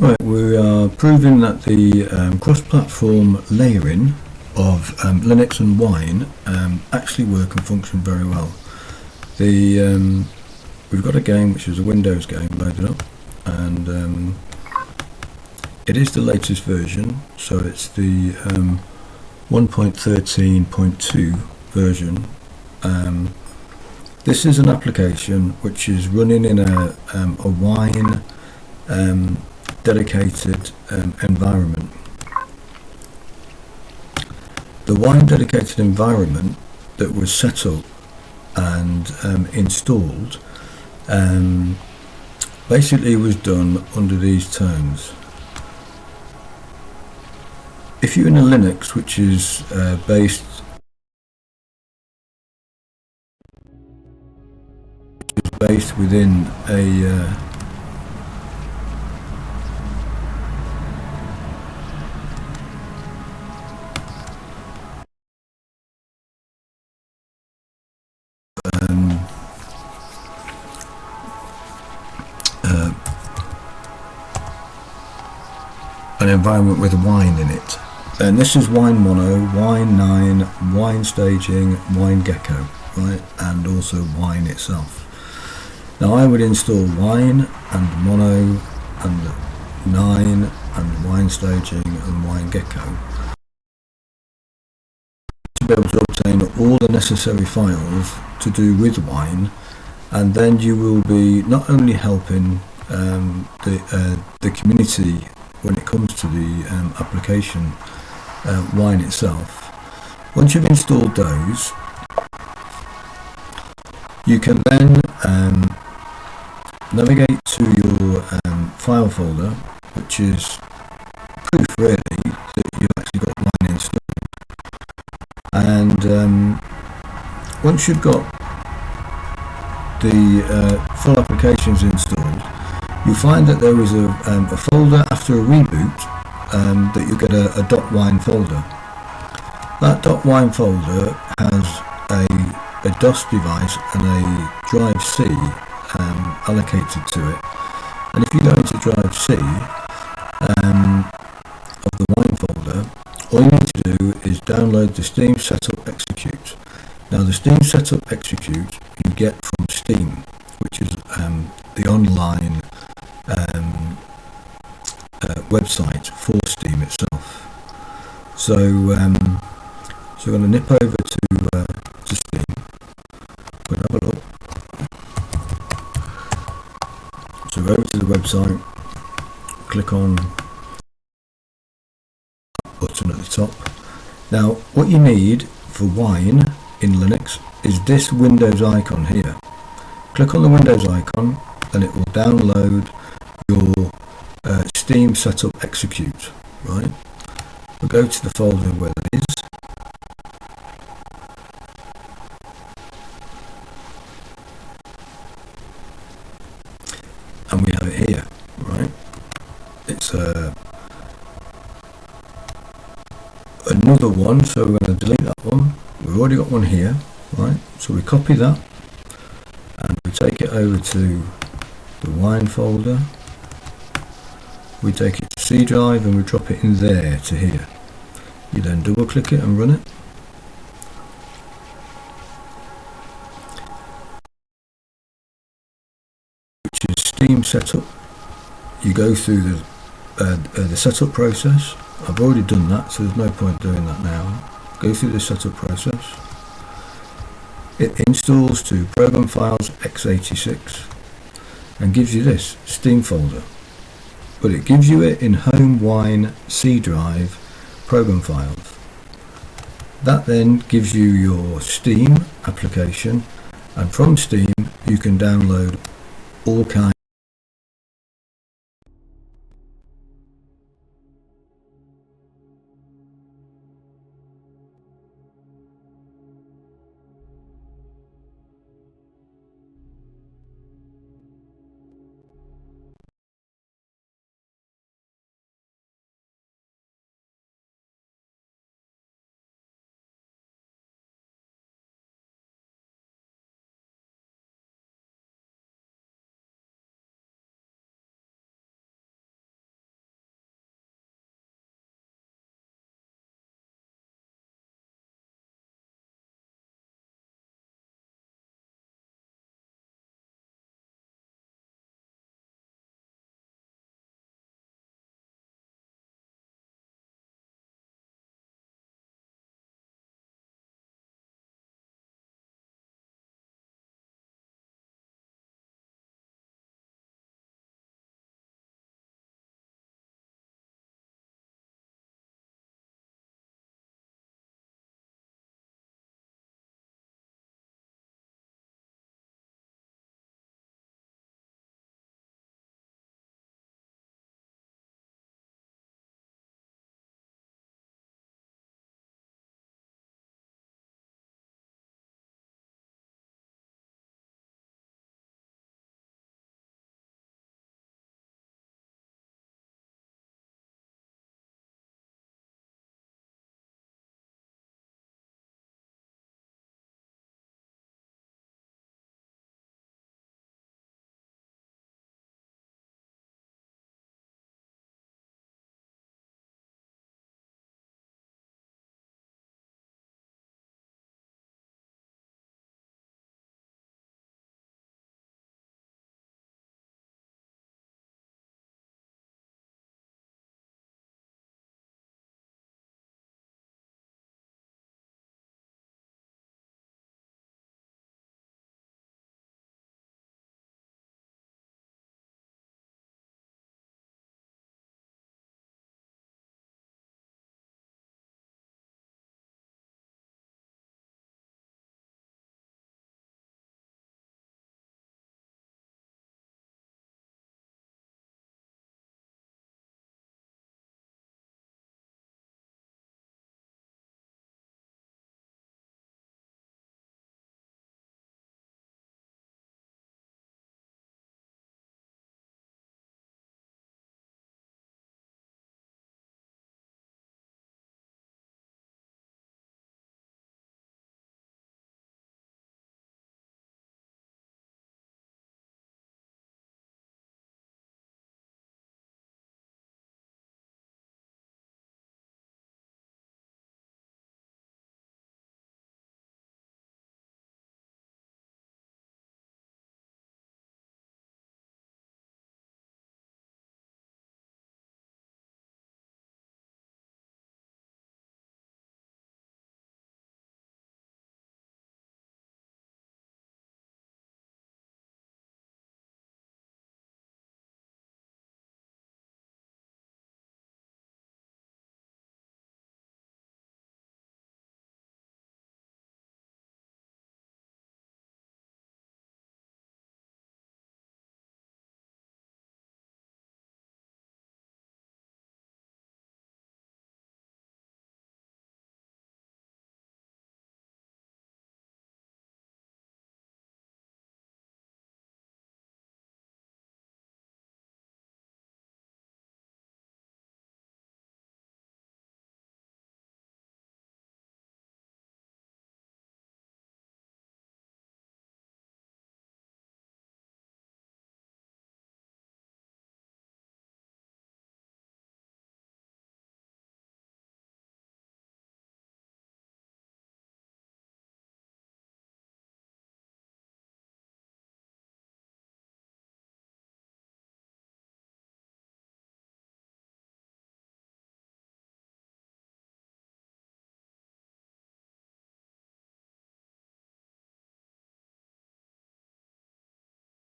Right, we are proving that the cross-platform layering of Linux and Wine actually work and function very well. We've got a game which is a Windows game loaded up, and it is the latest version, so it's the 1.13.2 version. This is an application which is running in a Wine dedicated environment. The Wine dedicated environment that was set up and installed basically was done under these terms. If you're in a Linux which is based within a an environment with wine in it, and this is Wine Mono, Wine 9, Wine Staging, Wine Gecko, right, and also Wine itself. Now I would install Wine and Mono and 9 and Wine Staging and Wine Gecko to be able to obtain all the necessary files to do with Wine, and then you will be not only helping the community when it comes to the application Wine itself. Once you've installed those, you can then navigate to your file folder, which is proof really that you've actually got Wine installed. And once you've got the full applications installed, you'll find that there is a folder after a reboot that you get a .wine folder. That .wine folder has a DOS device and a drive C allocated to it. And if you go into drive C of the Wine folder, all you need to do is download the Steam Setup Execute. Now the Steam Setup Execute you get from Steam, which is the online website for Steam itself. So so we're going to nip over to Steam. We'll have a look. So go over to the website, click on button at the top. Now what you need for Wine in Linux is this Windows icon here. Click on the Windows icon and it will download your Steam Setup Execute, right? We'll go to the folder where it is. And we have it here, right? It's another one, so we're going to delete that one. We've already got one here, right? So we copy that and we take it over to the Wine folder. We take it to C drive and we drop it in there to here. You then double click it and run it. Which is Steam Setup. You go through the setup process. I've already done that, so there's no point doing that now. Go through the setup process. It installs to Program Files x86 and gives you this Steam folder, but it gives you it in Home Wine C drive Program Files. That then gives you your Steam application, and from Steam you can download all kinds